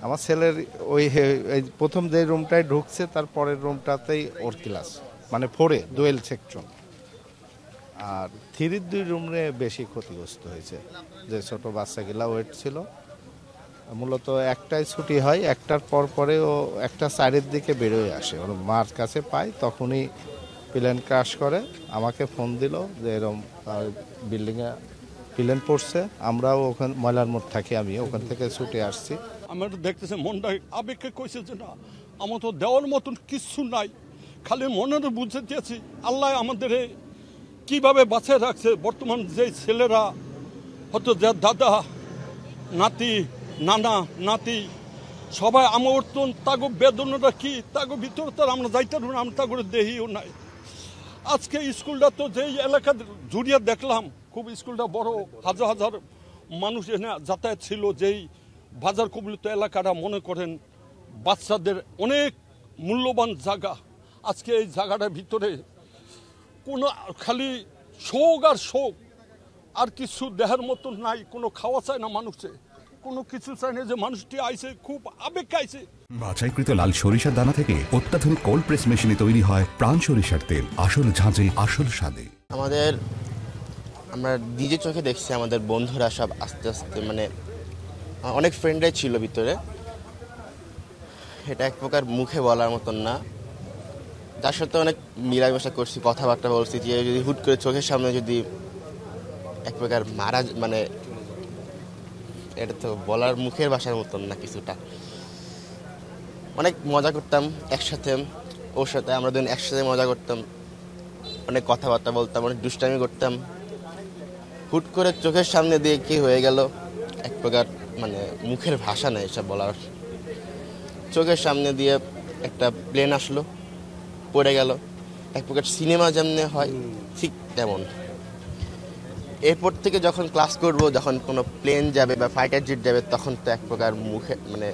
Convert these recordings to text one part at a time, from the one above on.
আমার ছেলের ওই এই প্রথম যে রুমটায় ঢুকছে তার পরের রুমটাতেই ওর ক্লাস, মানে 4-এ ডুয়েল সেকশন। আর 3-র 2 রুমে বেশি ক্ষতিগ্রস্ত হয়েছে, যে ছোট বাচ্চাগুলা ওয়েট ছিল। মূলত একটাই ছুটি হয়, একটার পর পরে ও একটা সাইডের দিকে বেরোয় আসে, ওর মার কাছে পায়, তখনই প্লেন ক্রাশ করে। আমাকে ফোন দিল যে এরকম বিল্ডিংয়ে প্লেন পড়ছে। আমরাও ওখানে ময়লার মোড় থাকি, আমি ওখান থেকে ছুটে আসছি। আমার দেখতেছে মনটা আবেগকে কইছে যে না, আমার তো দেওয়ার মতন কিছু নাই, খালি মনের বুঝে দিয়েছি আল্লাহ আমাদের কিভাবে বাঁচিয়ে রাখছে। বর্তমান যে ছেলেরা হয়তো যার দাদা নাতি নানা নাতি সবাই আমার তো তাগো বেদনাটা কি তাগো ভিতরে তার আমরা যাইতে পারবো না, আমরা তাগরে দেহিও নাই। আজকে স্কুলটা তো যেই এলাকা জুড়িয়ে দেখলাম, খুব স্কুলটা বড়, হাজার হাজার মানুষ এনে যাতায়াত ছিল। যেই বাজার কবলিত এলাকাটা মনে করেন বাচ্চাদের অনেক মূল্যবান জায়গা, আজকে এই জায়গাটার ভিতরে কোনো খালি শোক আর শোক, আর কিছু দেহের মতন নাই। কোনো খাওয়া চায় না মানুষে, কোনো কিছু চায় না, যে মানুষটি আইছে খুব আবেগ আইছে। বাছাইকৃত লাল সরিষার দানা থেকে অত্যাধুনিক কোল্ড প্রেস মেশিনে তৈরি হয় প্রাণ সরিষার তেল, আসল ঝাঁঝে আসল স্বাদে। আমরা নিজের চোখে দেখছি আমাদের বন্ধুরা সব আস্তে আস্তে, মানে অনেক ফ্রেন্ডরাই ছিল ভিতরে, এটা এক প্রকার মুখে বলার মতন না। তার সাথে অনেক মিলামেশা করছি, কথাবার্তা বলছি, যে যদি হুট করে চোখের সামনে যদি এক প্রকার মারা, মানে এটা তো বলার মুখের ভাষার মতন না কিছুটা। অনেক মজা করতাম একসাথে, ওর সাথে আমরা দুজন একসাথে মজা করতাম, অনেক কথাবার্তা বলতাম, অনেক দুষ্টামি করতাম। হুট করে চোখের সামনে দিয়ে কি হয়ে গেল এক প্রকার, মানে মুখের ভাষা নেই এসব বলার। চোখের সামনে দিয়ে একটা প্লেন আসলো, পড়ে গেল, এক প্রকার সিনেমা যেমনি হয় ঠিক তেমন। এরপর থেকে যখন ক্লাস করব, যখন কোনো প্লেন যাবে বা ফাইটার জেট যাবে, তখন তো এক প্রকার মুখে মানে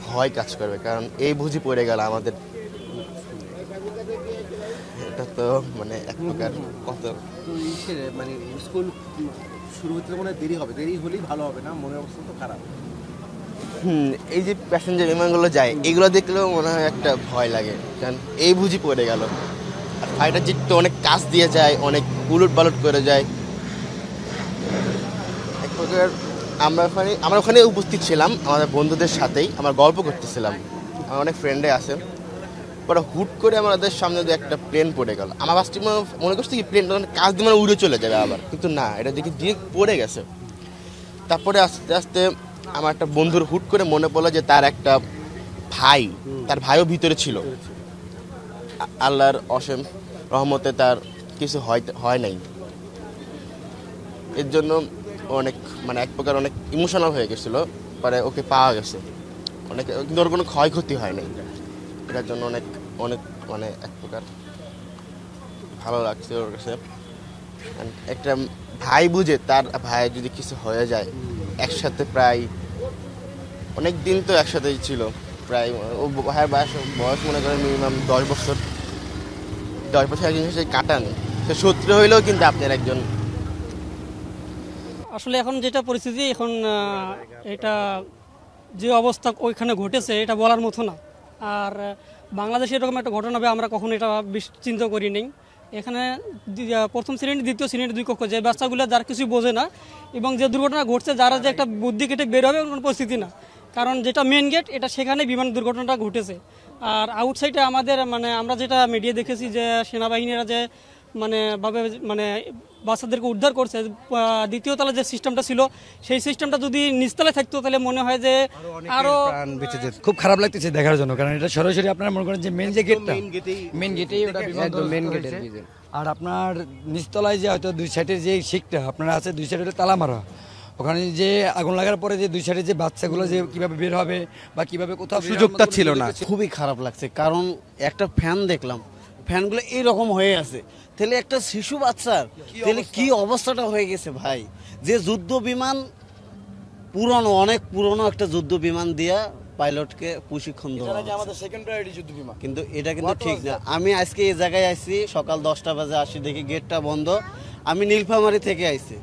ভয় কাজ করবে, কারণ এই বুঝি পড়ে গেল আমাদের। এটা তো মানে এক প্রকার কত মানে স্কুল শুরু হতে মনে হয় দেরি হবে, দেরি হলেই ভালো হবে না, মনের অবস্থা তো খারাপ। এই যে প্যাসেঞ্জার বিমানগুলো যায়, এগুলো দেখলেও মনে হয় একটা ভয় লাগে, কারণ এই বুঝি পড়ে গেল। আর ফাইটার জেট তো অনেক কাজ দিয়ে যায়, অনেক উলট পালট করে যায়। এক প্রকার আমরা ওখানে উপস্থিত ছিলাম আমাদের বন্ধুদের সাথেই, আমরা গল্প করতেছিলাম, আমার অনেক ফ্রেন্ডে আছে। পরে হুট করে আমাদের সামনে দিয়ে একটা প্লেন পড়ে গেল। আমার ফার্স্টে মনে করছি কি প্লেনটা কাজ দিয়ে মানে উড়ে চলে যাবে আবার, কিন্তু না, এটা দেখি ডিরেক্ট পড়ে গেছে। তারপরে আস্তে আস্তে আমার একটা বন্ধুর হুট করে মনে পড়লো যে তার একটা ভাই, তার ভাইও ভিতরে ছিল। আল্লাহর অসীম রহমতে তার কিছু হয় নাই। এর জন্য অনেক মানে এক প্রকার অনেক ইমোশনাল হয়ে গেছিলো। পরে ওকে পাওয়া গেছে, অনেক, কিন্তু ওর কোনো ক্ষয়ক্ষতি হয় নাই। এটার জন্য অনেক অনেক মানে এক প্রকার ভালো লাগছে ওর কাছে। একটা ভাই বুঝে তার ভাই যদি কিছু হয়ে যায়, একসাথে প্রায় অনেক দিন তো একসাথেই ছিল, প্রায় ও ভাইয়ের বয়স মনে করেন মিনিমাম 10 বছর একজন সাথে কাটান। তো শত্রু হইলেও কিন্তু আপনার একজন। আসলে এখন যেটা পরিস্থিতি, এখন এটা যে অবস্থা ওইখানে ঘটেছে এটা বলার মতো না। আর বাংলাদেশে এরকম একটা ঘটনা হবে আমরা কখনো এটা চিন্তা করি নেই। এখানে প্রথম শ্রেণী দ্বিতীয় শ্রেণীর 2 কক্ষ, যে বাচ্চাগুলো যার কিছু বোঝে না, এবং যে দুর্ঘটনা ঘটছে যারা যে একটা বুদ্ধি কেটে বের হবে কোনো পরিস্থিতি না, কারণ যেটা মেন গেট এটা সেখানে বিমান দুর্ঘটনাটা ঘটেছে। আর আউটসাইডে আমাদের মানে আমরা যেটা মিডিয়া দেখেছি যে সেনাবাহিনীরা যে মানে বাচ্চাদেরকে উদ্ধার করছে, দ্বিতীয় তলা যে সিস্টেমটা ছিল সেই সিস্টেমটা যদি নিচতলায় থাকতো তাহলে মনে হয় যে আরো খুব খারাপ লাগতেছে দেখার জন্য, কারণ এটা সরাসরি আপনারা মনে করেন যে মেন যে গেটটা, মেন গেটেই ওটা মেন গেটের। আর আপনার নিচতলায় যে হয়তো 2 সাইডের যে শিকটা আপনারা আছে, 2 সাইডে তালা মারা, ওখানে যে আগুন লাগার পরে যে 2 সাইডে যে বাচ্চাগুলো যে কিভাবে বের হবে বা কিভাবে কোথাও সুযোগটা ছিল না। খুবই খারাপ লাগছে, কারণ একটা ফ্যান দেখলাম, ফ্যানগুলো এইরকম হয়ে আছে, তাহলে একটা শিশু বাচ্চার তাহলে কি অবস্থাটা হয়ে গেছে ভাই। যে যুদ্ধ বিমান পুরনো, অনেক পুরনো একটা যুদ্ধ বিমান দিয়া পাইলটকে প্রশিক্ষণ দেওয়া, আমাদের সেকেন্ড প্রায়োরিটি যুদ্ধ বিমান, কিন্তু এটা কিন্তু ঠিক না। আমি আজকে এই জায়গায় আসছি সকাল 10টা বাজে, আসি দেখি গেটটা বন্ধ। আমি নীলফামারী থেকে আইছি।